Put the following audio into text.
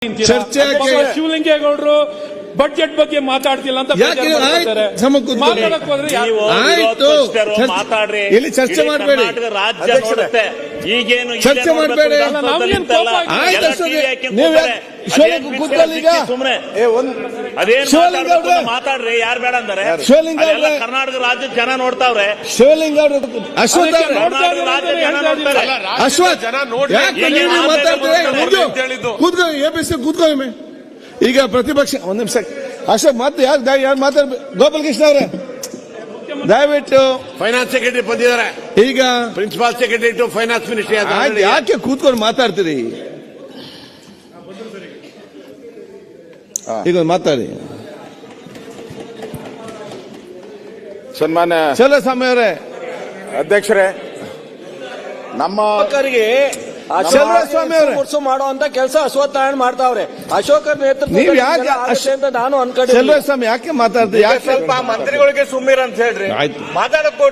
ಚರ್ಚೆ ಶಿವಲಿಂಗೇಗೌಡರು ಬಜೆಟ್ ಬಗ್ಗೆ ಮಾತಾಡ್ತಿಲ್ಲ ಅಂತ ಮಾತಾಡ್ರಿ. ಇಲ್ಲಿ ಚರ್ಚೆ ಮಾಡಬೇಡಿ, ರಾಜ್ಯ ನೋಡುತ್ತೆ. ಈಗೇನು ಚರ್ಚೆ ಮಾಡಬೇಡಿ. ಸುಮ್ಮನೆ ಮಾತಾಡ್ರಿ. ಯಾರು ಬೇಡ ಅಂದ್ರೆ ಕರ್ನಾಟಕ ರಾಜ್ಯದ ಜನ ನೋಡ್ತಾವ್ರೆ. ಶಿವಲಿಂಗೌಡ ಅಶ್ವಥ್ ಕೂತ್ಕೊ, ಎಪಿಸಿ ಕೂತ್ಕೊಳ್ಳಿ. ಈಗ ಪ್ರತಿಪಕ್ಷ ಒಂದ್ ನಿಮಿಷ ಅಶೋಕ್ ಮತ್ತೆ ಯಾರು ಮಾತಾಡ ಗೋಪಾಲ್ ಕೃಷ್ಣ ಅವರೇ ದಯವಿಟ್ಟು ಫೈನಾನ್ಸ್ ಸೆಕ್ರೆಟರಿ ಬಂದಿದ್ದಾರೆ. ಈಗ principal secretary to finance ministry. ಯಾಕೆ ಕೂತ್ಕೊಂಡು ಮಾತಾಡ್ತೀರಿ? ಈಗ ಮಾತಾಡಿ. ಸನ್ಮಾನ್ಯ ಚಲಸ್ವಾಮಿ ಅವರೇ, ಅಧ್ಯಕ್ಷರೇ, ನಮ್ಮ ಚಲಸ್ವಾಮಿ ಅವರೇ ಮಾಡುವಂತ ಕೆಲಸ ಅಶ್ವತ್ಥನಾರಾಯಣ ಮಾಡ್ತಾವ್ರೆ. ಅಶೋಕರ ನೀವು ಯಾಕೆ ನೇತೃತ್ವ ನಾನು ಅನ್ಕೊಂಡೆ. ಚಲಸ್ವಾಮಿ ಯಾಕೆ ಮಾತಾಡ್ತೀರಿ? ಯಾಕೆ ಸ್ವಲ್ಪ ಮಂತ್ರಿಗಳಿಗೆ ಸುಮ್ಮೀರ್ ಅಂತ ಹೇಳ್ರಿ. ಆಯ್ತು, ಮಾತಾಡಕ್